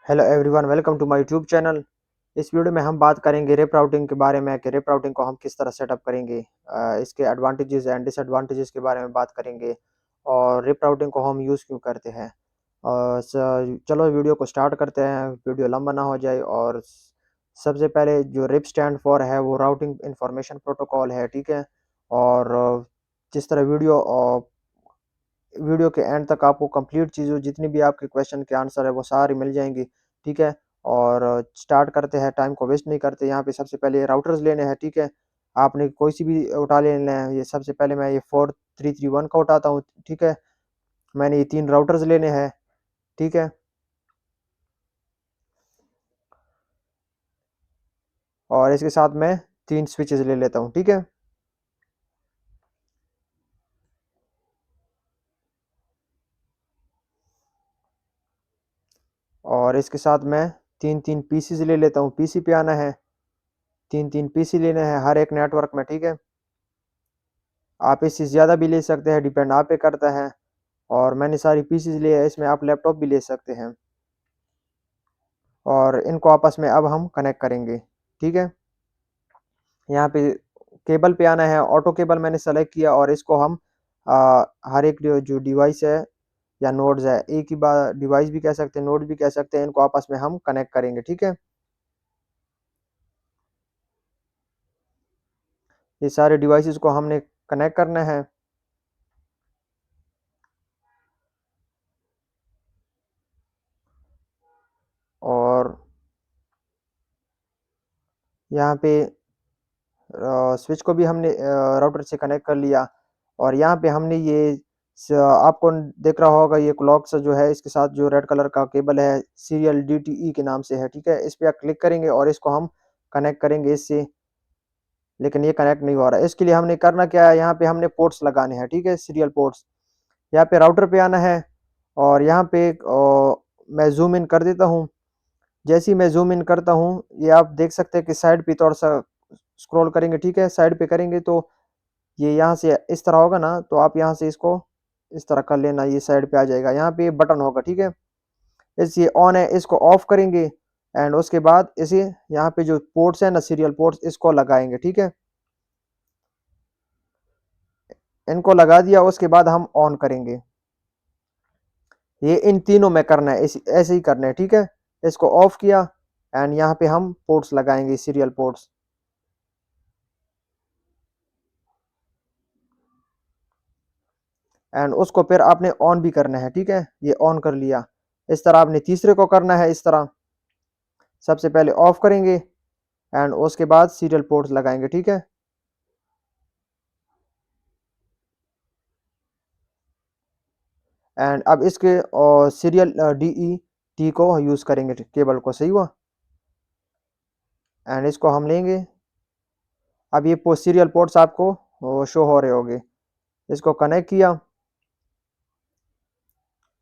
Hello everyone, welcome to my YouTube channel. इस video में हम बात करेंगे रिप राउटिंग के बारे में कि रिप राउटिंग को हम किस तरह सेटअप करेंगे। इसके एडवांटेजेस एंड डिसएडवांटेजेस के बारे में बात करेंगे और रिप राउटिंग को हम यूज़ क्यों करते हैं। चलो वीडियो को स्टार्ट करते हैं, वीडियो लंबा ना हो जाए। और सबसे पहले जो रिप स्टैंड फॉर है वो राउटिंग इंफॉर्मेशन प्रोटोकॉल है, ठीक है। और जिस तरह वीडियो के एंड तक आपको कंप्लीट चीज़ों जितनी भी आपके क्वेश्चन के आंसर है वो सारी मिल जाएंगी, ठीक है। और स्टार्ट करते हैं, टाइम को वेस्ट नहीं करते। यहाँ पे सबसे पहले राउटर्स लेने हैं, ठीक है। आपने कोई सी भी उठा लेना है। ये सबसे पहले मैं ये 4331 का उठाता हूँ, ठीक है। मैंने ये 3 राउटर्स लेने हैं, ठीक है। और इसके साथ मैं 3 स्विचेस ले लेता हूँ, ठीक है। और इसके साथ मैं 3-3 पीसीज ले लेता हूँ। पीसी पे आना है, 3-3 पीसी लेने हैं हर एक नेटवर्क में, ठीक है। आप इससे ज़्यादा भी ले सकते हैं, डिपेंड आप पे करता है। और मैंने सारी पीसीज लिए है, इसमें आप लैपटॉप भी ले सकते हैं। और इनको आपस में अब हम कनेक्ट करेंगे, ठीक है। यहाँ पे केबल पे आना है, ऑटो केबल मैंने सेलेक्ट किया। और इसको हम हर एक जो डिवाइस है या नोड्स है, एक ही बार डिवाइस भी कह सकते हैं, नोड भी कह सकते हैं, इनको आपस में हम कनेक्ट करेंगे, ठीक है। ये सारे डिवाइसेस को हमने कनेक्ट करना है। और यहाँ पे स्विच को भी हमने राउटर से कनेक्ट कर लिया। और यहाँ पे हमने ये आपको दिख रहा होगा, ये क्लॉक से जो है इसके साथ जो रेड कलर का केबल है सीरियल DTE के नाम से है, ठीक है। इस पे आप क्लिक करेंगे और इसको हम कनेक्ट करेंगे इससे। लेकिन ये कनेक्ट नहीं हो रहा है। इसके लिए हमने करना क्या है, यहाँ पे हमने पोर्ट्स लगाने हैं, ठीक है, सीरियल पोर्ट्स। यहाँ पे राउटर पे आना है। और यहाँ पे मैं जूम इन कर देता हूँ। जैसे ही मैं जूम इन करता हूँ, ये आप देख सकते हैं कि साइड पे थोड़ा सा स्क्रॉल करेंगे, ठीक है। साइड पे करेंगे तो ये यहाँ से इस तरह होगा ना, तो आप यहाँ से इसको इस तरह कर लेना, ये साइड पे आ जाएगा। यहाँ पे बटन होगा, ठीक है। इस ये ऑन है, इसको ऑफ करेंगे। एंड उसके बाद इसे यहाँ पे जो पोर्ट्स है ना, सीरियल पोर्ट्स, इसको लगाएंगे, ठीक है। इनको लगा दिया, उसके बाद हम ऑन करेंगे। ये इन तीनों में करना है, ऐसे ही करना है, ठीक है। इसको ऑफ किया एंड यहाँ पे हम पोर्ट्स लगाएंगे, सीरियल पोर्ट्स। एंड उसको फिर आपने ऑन भी करना है, ठीक है। ये ऑन कर लिया। इस तरह आपने तीसरे को करना है, इस तरह सबसे पहले ऑफ करेंगे एंड उसके बाद सीरियल पोर्ट्स लगाएंगे, ठीक है। एंड अब इसके सीरियल DET को यूज़ करेंगे, केबल को, सही हुआ। एंड इसको हम लेंगे। अब ये सीरियल पोर्ट्स आपको शो हो रहे होंगे। इसको कनेक्ट किया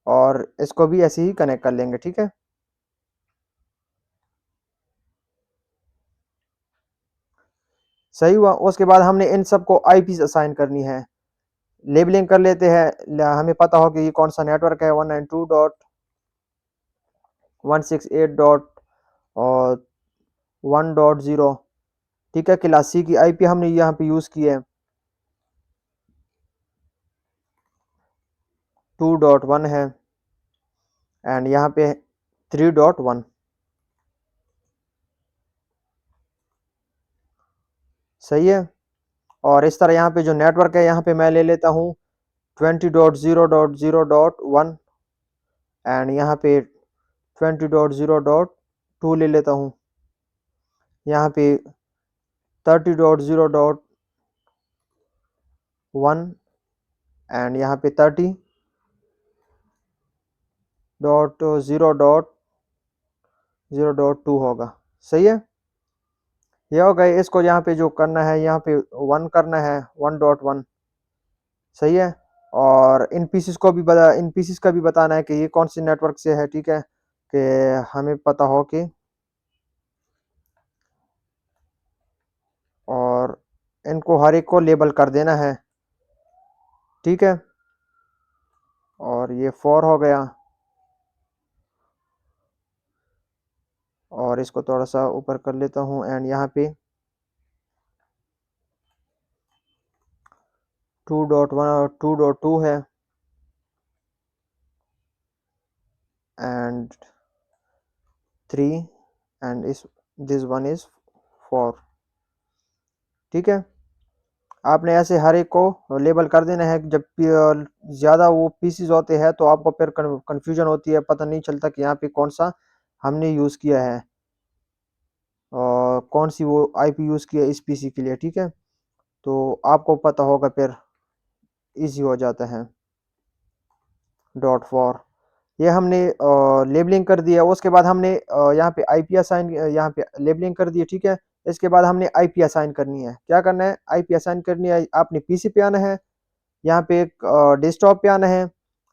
और इसको भी ऐसे ही कनेक्ट कर लेंगे, ठीक है। सही हुआ। उसके बाद हमने इन सबको आईपीस असाइन करनी है। लेबलिंग कर लेते हैं। हमें पता हो कि ये कौन सा नेटवर्क है, 192.168.1.0, ठीक है। क्लास सी की आईपी हमने यहाँ पे यूज़ की है, 2.1 है। एंड यहाँ पे 3.1, सही है। और इस तरह यहाँ पे जो नेटवर्क है, यहाँ पे मैं ले लेता हूँ 20.0.0.1। एंड यहाँ पे 20.0.2 ले लेता हूँ। यहाँ पे 30.0.1। एंड यहाँ पे 30.0.0.2 होगा, सही है। ये हो गए। इसको यहाँ पे जो करना है, यहाँ पे 1 करना है, 1.1, सही है। और इन पीसीस का भी बताना है कि ये कौन से नेटवर्क से है, ठीक है, कि हमें पता हो कि। और इनको हर एक को लेबल कर देना है, ठीक है। और ये 4 हो गया। और इसको थोड़ा सा ऊपर कर लेता हूँ एंड यहाँ पे 2.1 और 2.2 है एंड 3 एंड इस दिस वन इज 4। ठीक है, आपने ऐसे हर एक को लेबल कर देना है। जब ज़्यादा वो पीसीज होते हैं तो आपको फिर कन्फ्यूजन होती है, पता नहीं चलता कि यहाँ पे कौन सा हमने यूज़ किया है और कौन सी वो आईपी यूज़ किया इस पीसी के लिए। ठीक है, तो आपको पता होगा फिर इजी हो जाता है। .4 ये हमने लेबलिंग कर दिया। उसके बाद हमने यहाँ पे आईपी असाइन, यहाँ पे लेबलिंग कर दी। ठीक है, इसके बाद हमने आईपी असाइन करनी है। क्या करना है, आईपी असाइन करनी है। आपने पीसी पे आना है, यहाँ पे एक डेस्कटॉप पे आना है,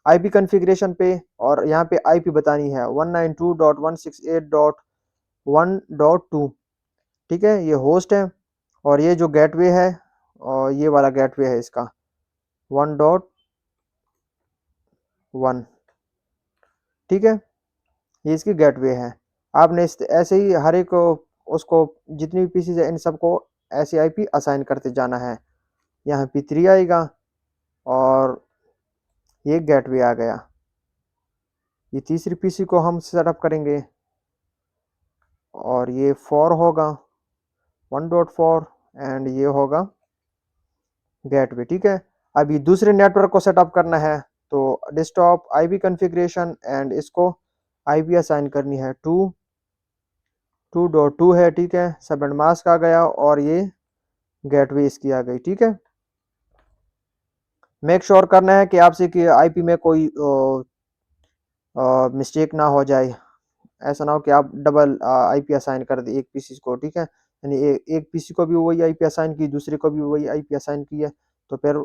आईपी कॉन्फ़िगरेशन पे, और यहाँ पे आईपी बतानी है 192.168.1.2। ठीक है, ये होस्ट है और ये जो गेटवे है और ये वाला गेटवे है इसका 1.1। ठीक है, ये इसकी गेटवे है। आपने ऐसे ही हर एक उसको जितनी भी पीसीज है इन सबको ऐसे आईपी असाइन करते जाना है। यहाँ पे 3 आएगा और ये गेटवे आ गया। ये तीसरी पीसी को हम सेटअप करेंगे और ये 4 होगा 1.4 एंड ये होगा गेटवे। ठीक है, अभी दूसरे नेटवर्क को सेटअप करना है तो डेस्कटॉप आईपी कॉन्फ़िगरेशन एंड इसको आईपी असाइन करनी है 2.2 है। ठीक है, सब एंड मास्क आ गया और ये गेटवे इसकी आ गई। ठीक है, मेक श्योर करना है कि आपसे कि आईपी में कोई मिस्टेक ना हो जाए। ऐसा ना हो कि आप डबल आईपी असाइन कर दे एक पीसी को। ठीक है, यानी एक पीसी को भी वही आईपी असाइन की, दूसरे को भी वही आईपी असाइन की है, तो फिर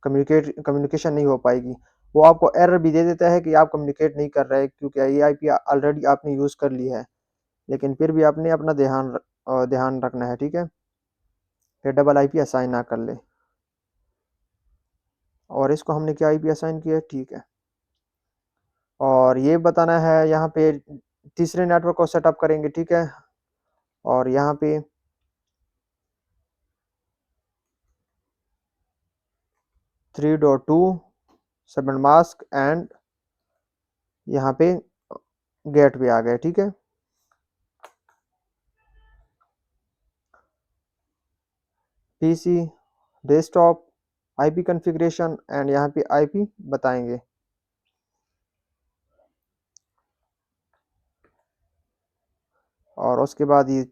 कम्युनिकेशन नहीं हो पाएगी। वो आपको एरर भी दे देता है कि आप कम्युनिकेट नहीं कर रहे क्योंकि ये आईपी ऑलरेडी आपने यूज़ कर ली है। लेकिन फिर भी आपने अपना ध्यान रखना है। ठीक है, कि डबल आईपी असाइन ना कर ले। और इसको हमने क्या आईपी असाइन किया है। ठीक है, और ये बताना है यहाँ पे तीसरे नेटवर्क को सेटअप करेंगे। ठीक है, और यहाँ पे 3.2 सब मास्क एंड यहाँ पे गेट भी आ गए। ठीक है, PC desktop IP configuration and यहाँ पे आईपी बताएंगे। और उसके बाद ये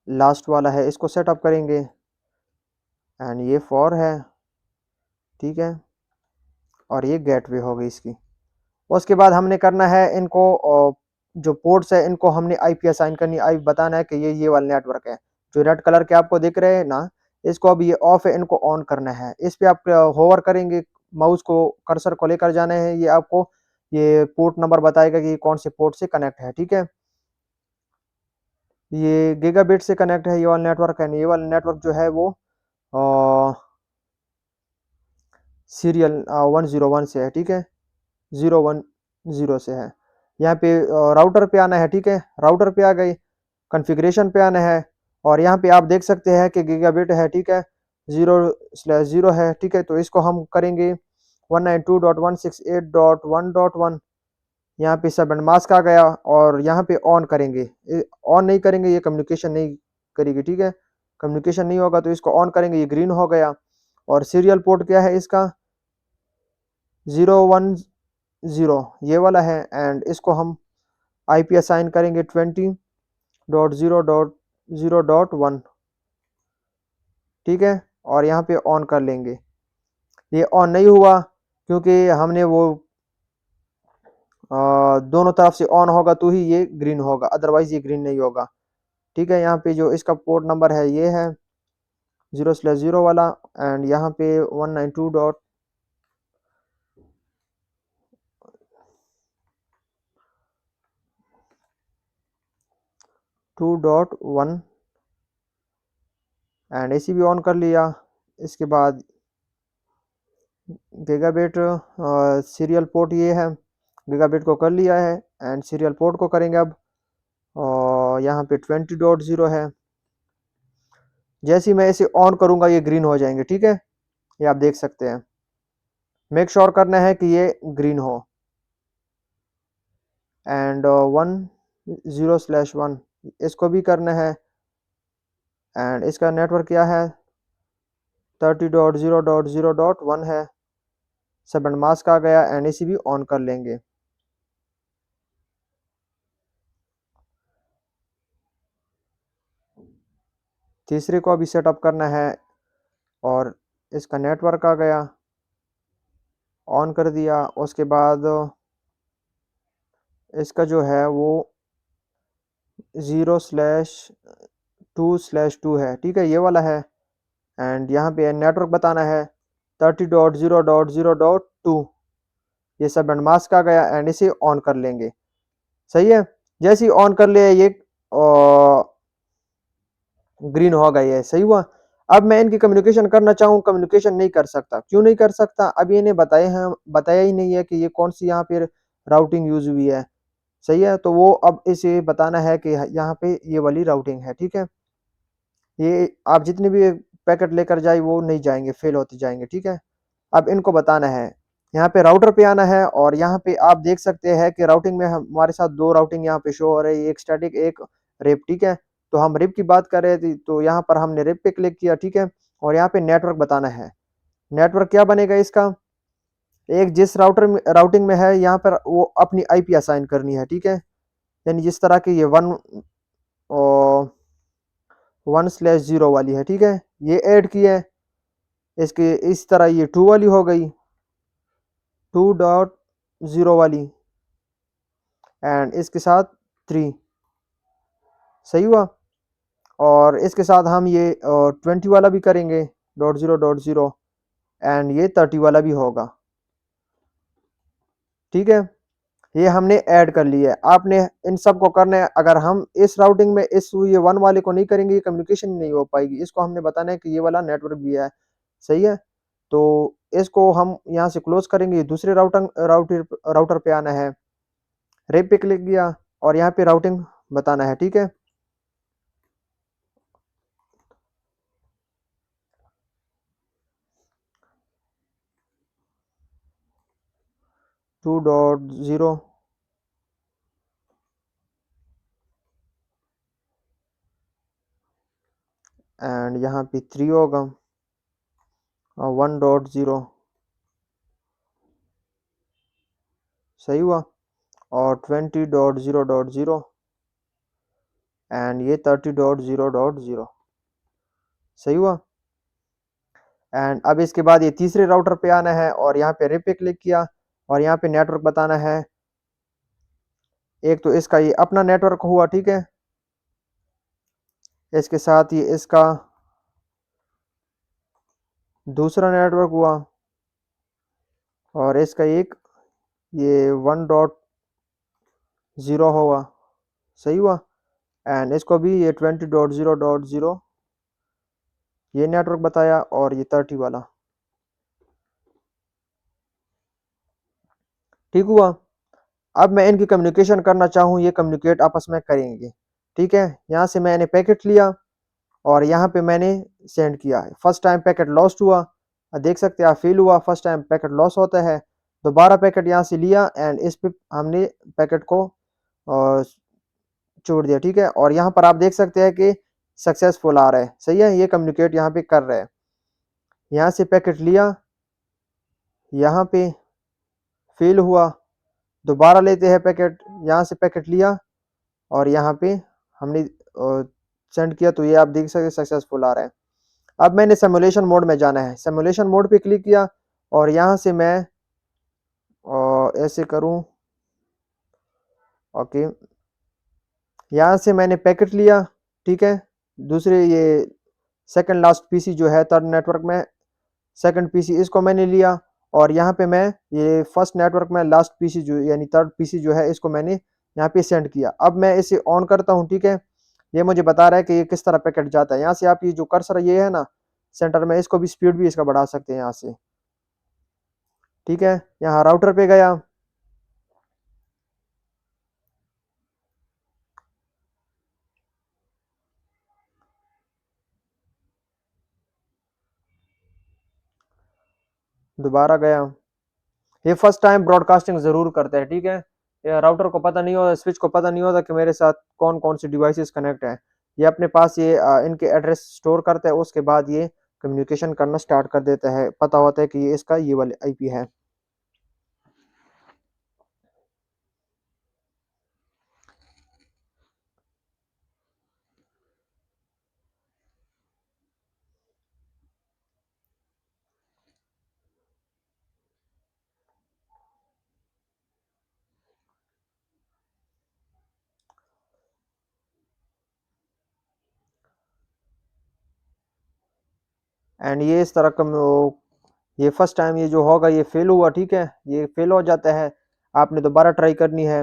लास्ट वाला है, इसको सेटअप करेंगे एंड ये 4 है। ठीक है, और ये गेटवे हो गई इसकी। उसके बाद हमने करना है इनको जो पोर्ट्स है इनको हमने आईपी असाइन करनी। आईपी बताना है कि ये वाला नेटवर्क है जो रेड कलर के आपको दिख रहे हैं ना, इसको अब ये ऑफ है, इनको ऑन करना है। इस पे आप होवर करेंगे, माउस को कर्सर को लेकर जाना है, ये आपको ये पोर्ट नंबर बताएगा कि कौन से पोर्ट से कनेक्ट है। ठीक है, ये गीगाबिट से कनेक्ट है ये वाला नेटवर्क है। ये वाला नेटवर्क जो है वो सीरियल 101 से है। ठीक है, 010 से है। यहाँ पे राउटर पे आना है। ठीक है, राउटर पे आ गए, कॉन्फ़िगरेशन पे आना है और यहाँ पे आप देख सकते हैं कि गीगाबिट है। ठीक है, 0/0 है। ठीक है, तो इसको हम करेंगे 192.168.1.1। यहाँ पे सब मास्क आ गया और यहाँ पे ऑन करेंगे। ऑन नहीं करेंगे ये कम्युनिकेशन नहीं करेगी। ठीक है, कम्युनिकेशन नहीं होगा तो इसको ऑन करेंगे, ये ग्रीन हो गया। और सीरियल पोर्ट क्या है इसका 010 ये वाला है एंड इसको हम आईपी असाइन करेंगे 20.0.0.1। ठीक है, और यहाँ पे ऑन कर लेंगे। ये ऑन नहीं हुआ क्योंकि हमने वो दोनों तरफ से ऑन होगा तो ही ये ग्रीन होगा, अदरवाइज ये ग्रीन नहीं होगा। ठीक है, यहाँ पे जो इसका पोर्ट नंबर है ये है 0/0 वाला एंड यहाँ पे 192.2.1 एंड एसी भी ऑन कर लिया। इसके बाद गीगाबिट सीरियल पोर्ट ये है गीगाबिट को कर लिया है एंड सीरियल पोर्ट को करेंगे अब। और यहाँ पे 20.0 है। जैसे ही मैं इसे ऑन करूंगा ये ग्रीन हो जाएंगे, ठीक है, ये आप देख सकते हैं। मेक श्योर करना है कि ये ग्रीन हो। एंड 10/1 इसको भी करना है। एंड इसका नेटवर्क क्या है, 30.0.0.1 है। सब एंड मास्क आ गया एंड इसी भी ऑन कर लेंगे। तीसरे को अभी सेटअप करना है और इसका नेटवर्क आ गया, ऑन कर दिया। उसके बाद इसका जो है वो 0/2/2 है, ठीक है, ये वाला है। एंड यहाँ पे नेटवर्क बताना है 30.0.0.2। ये सब एंड मास्क आ गया एंड इसे ऑन कर लेंगे। सही है, जैसे ही ऑन कर लिया ये ग्रीन हो गई है। सही हुआ। अब मैं इनकी कम्युनिकेशन करना चाहूँ, कम्युनिकेशन नहीं कर सकता। क्यों नहीं कर सकता, अभी इन्हें बताया ही नहीं है कि ये कौन सी यहाँ पे राउटिंग यूज हुई है। सही है, तो वो अब इसे बताना है कि यहाँ पे ये वाली राउटिंग है, ठीक है। ये आप जितने भी पैकेट लेकर जाए वो नहीं जाएंगे, फेल होते जाएंगे, ठीक है। अब इनको बताना है, यहाँ पे राउटर पे आना है और यहाँ पे आप देख सकते हैं कि राउटिंग में हमारे साथ दो राउटिंग यहाँ पे शो हो रही है, एक स्टैटिक एक रेप, ठीक है। तो हम रेप की बात कर रहे थे, तो यहाँ पर हमने रेप पे क्लिक किया, ठीक है। और यहाँ पे नेटवर्क बताना है। नेटवर्क क्या बनेगा इसका, एक जिस राउटिंग में है यहाँ पर वो अपनी आईपी असाइन करनी है, ठीक है। यानी जिस तरह की ये 1/0 वाली है, ठीक है, ये ऐड की है। इसके इस तरह ये 2 वाली हो गई, 2.0 वाली एंड इसके साथ 3। सही हुआ। और इसके साथ हम ये 20 वाला भी करेंगे, .0.0 एंड ये 30 वाला भी होगा, ठीक है। ये हमने ऐड कर लिया है। आपने इन सब को करना है। अगर हम इस राउटिंग में इस ये 1 वाले को नहीं करेंगे, ये कम्युनिकेशन नहीं हो पाएगी। इसको हमने बताना है कि ये वाला नेटवर्क भी है। सही है, तो इसको हम यहाँ से क्लोज करेंगे। दूसरे राउटर पे आना है, रेप पे क्लिक किया और यहाँ पे राउटिंग बताना है, ठीक है। 2.0 एंड यहाँ पे 3 होगा, 1.0। सही हुआ। और 20.0.0 एंड ये 30.0.0। सही हुआ। एंड अब इसके बाद ये तीसरे राउटर पे आना है और यहाँ पे रेप पे क्लिक किया और यहाँ पे नेटवर्क बताना है। एक तो इसका ये अपना नेटवर्क हुआ, ठीक है, इसके साथ ये इसका दूसरा नेटवर्क हुआ और इसका एक ये 1.0 होगा। सही हुआ। एंड इसको भी ये 20.0.0 ये नेटवर्क बताया और ये 30 वाला। ठीक हुआ। अब मैं इनकी कम्युनिकेशन करना चाहूँ, ये कम्युनिकेट आपस में करेंगे, ठीक है। यहाँ से मैंने पैकेट लिया और यहाँ पे मैंने सेंड किया है। फर्स्ट टाइम पैकेट लॉस्ट हुआ, देख सकते हैं आप, फेल हुआ। फर्स्ट टाइम पैकेट लॉस होता है। दोबारा पैकेट यहाँ से लिया एंड इस पे हमने पैकेट को छोड़ दिया, ठीक है। और यहाँ पर आप देख सकते हैं कि सक्सेसफुल आ रहा है। सही है, ये कम्युनिकेट यहाँ पे कर रहे हैं। यहाँ से पैकेट लिया, यहाँ पे फेल हुआ, दोबारा लेते हैं पैकेट, यहाँ से पैकेट लिया और यहाँ पे हमने सेंड किया, तो ये आप देख सकते हैं सक्सेसफुल आ रहा है। अब मैंने सिमुलेशन मोड में जाना है, सिमुलेशन मोड पे क्लिक किया और यहाँ से मैं ऐसे करूँ, ओके। यहाँ से मैंने पैकेट लिया, ठीक है। दूसरे ये सेकंड लास्ट पीसी जो है थर्ड नेटवर्क में, सेकंड पीसी इसको मैंने लिया और यहाँ पे मैं ये फर्स्ट नेटवर्क में लास्ट पीसी जो यानी थर्ड पीसी जो है इसको मैंने यहाँ पे सेंड किया। अब मैं इसे ऑन करता हूँ, ठीक है। ये मुझे बता रहा है कि ये किस तरह पैकेट जाता है। यहाँ से आप ये जो कर्सर ये है ना सेंटर में, इसको भी स्पीड भी इसका बढ़ा सकते हैं यहाँ से, ठीक है। यहाँ राउटर पे गया दोबारा गया। ये फर्स्ट टाइम ब्रॉडकास्टिंग ज़रूर करते हैं, ठीक है? ये राउटर को पता नहीं होता, स्विच को पता नहीं होता कि मेरे साथ कौन-कौन सी डिवाइसेज़ कनेक्ट हैं। ये अपने पास ये इनके एड्रेस स्टोर करता है, उसके बाद ये कम्युनिकेशन करना स्टार्ट कर देता है। पता होता है कि ये इसका ये वाली आईपी है। एंड ये इस तरह का ये फर्स्ट टाइम ये जो होगा ये फेल हुआ, ठीक है? ये फेल हो जाता है, आपने दोबारा ट्राई करनी है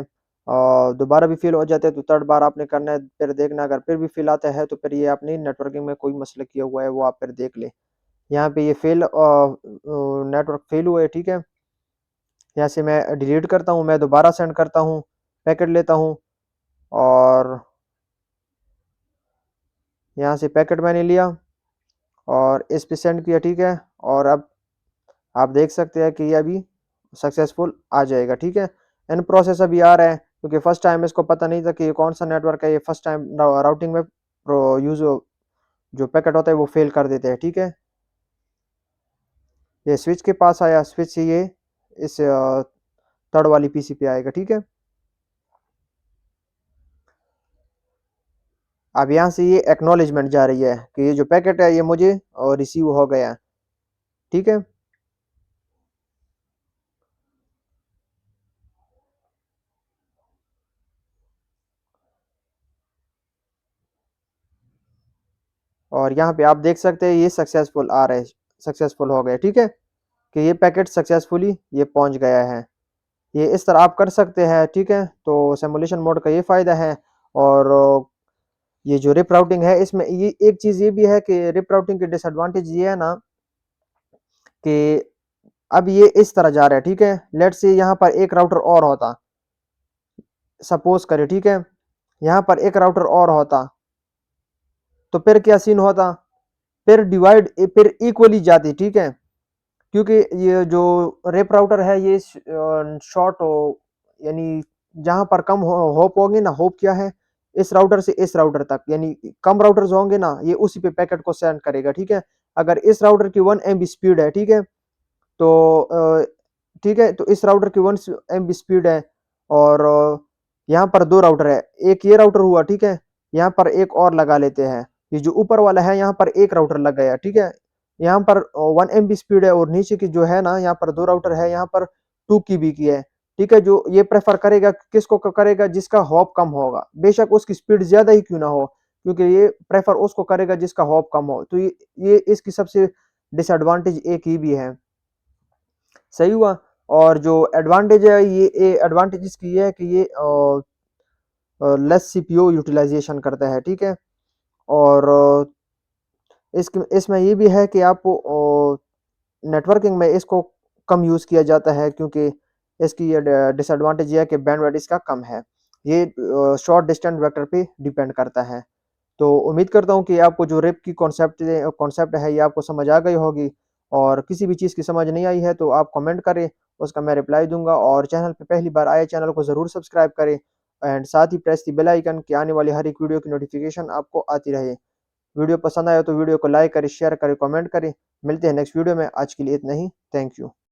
और दोबारा भी फेल हो जाता है तो थर्ड बार आपने करना है, फिर देखना अगर फिर भी फेल आता है तो फिर ये आपने नेटवर्किंग में कोई मसला किया हुआ है वो आप फिर देख लें। यहाँ पे ये नेटवर्क फेल हुआ है, ठीक है? यहाँ से मैं डिलीट करता हूँ, मैं दोबारा सेंड करता हूँ, पैकेट लेता हूँ और यहाँ से पैकेट मैंने लिया और इस पे सेंड किया, ठीक है? और अब आप देख सकते हैं कि ये अभी सक्सेसफुल आ जाएगा, ठीक है? इन प्रोसेस अभी आ रहा है क्योंकि फर्स्ट टाइम इसको पता नहीं था कि ये कौन सा नेटवर्क है, ये फर्स्ट टाइम राउटिंग में प्रो यूज जो पैकेट होता है वो फेल कर देते हैं, ठीक है? ये स्विच के पास आया, स्विच से ये इस थर्ड वाली पीसी पे आएगा, ठीक है? अब यहाँ से ये एक्नॉलेजमेंट जा रही है कि ये जो पैकेट है ये मुझे रिसीव हो गया, ठीक है? और यहाँ पे आप देख सकते हैं ये सक्सेसफुल आ रहा है, सक्सेसफुल हो गया, ठीक है? कि ये पैकेट सक्सेसफुली ये पहुँच गया है। ये इस तरह आप कर सकते हैं, ठीक है? तो सिमुलेशन मोड का ये फ़ायदा है और ये जो रिप राउटिंग है इसमें ये एक चीज़ ये भी है कि रिप राउटिंग की डिसएडवांटेज ये है ना कि अब ये इस तरह जा रहा है, ठीक है? लेट्स से यहाँ पर एक राउटर और होता, सपोज़ करें, ठीक है? यहाँ पर एक राउटर और होता, तो फिर क्या सीन होता? फिर इक्वली जाती, ठीक है? क्योंकि ये जो रेप राउटर है ये शॉर्ट हो यानी जहाँ पर कम होप होंगे ना, होप क्या है इस राउटर से इस राउटर तक यानी कम राउटर्स होंगे ना ये उसी पे पैकेट को सेंड करेगा, ठीक है? अगर इस राउटर की 1 एमबी स्पीड है, ठीक है? तो ठीक है, तो इस राउटर की 1 एमबी स्पीड है और यहाँ पर 2 राउटर है, एक ये राउटर हुआ, ठीक है? यहाँ पर एक और लगा लेते हैं, ये जो ऊपर वाला है यहाँ पर एक राउटर लग गया, ठीक है? यहाँ पर 1 एमबी स्पीड है और नीचे की जो है ना यहाँ पर 2 राउटर है, यहाँ पर 2 केबी की है, ठीक है? जो ये प्रेफ़र करेगा किसको करेगा जिसका हॉप कम होगा, बेशक उसकी स्पीड ज़्यादा ही क्यों ना हो, क्योंकि ये प्रेफ़र उसको करेगा जिसका हॉप कम हो, तो ये इसकी सबसे डिसएडवांटेज एक ये भी है। सही हुआ। और जो एडवांटेज है ये एडवांटेज इसकी ये है कि ये लेस सीपीयू यूटिलाइजेशन करता है, ठीक है? और इसमें ये भी है कि आपको नेटवर्किंग में इसको कम यूज़ किया जाता है क्योंकि इसकी ये डिसएडवांटेज ये है कि बैंडविड्थ इसका कम है। ये शॉर्ट डिस्टेंस वेक्टर पे डिपेंड करता है। तो उम्मीद करता हूँ कि आपको जो रिप की कॉन्सेप्ट है ये आपको समझ आ गई होगी और किसी भी चीज़ की समझ नहीं आई है तो आप कमेंट करें, उसका मैं रिप्लाई दूँगा और चैनल पे पहली बार आए चैनल को ज़रूर सब्सक्राइब करें एंड साथ ही प्रेस द बेल आइकन कि आने वाली हर एक वीडियो की नोटिफ़िकेशन आपको आती रहे। वीडियो पसंद आया तो वीडियो को लाइक करें, शेयर करें, कमेंट करें। मिलते हैं नेक्स्ट वीडियो में, आज के लिए इतना ही। Thank you.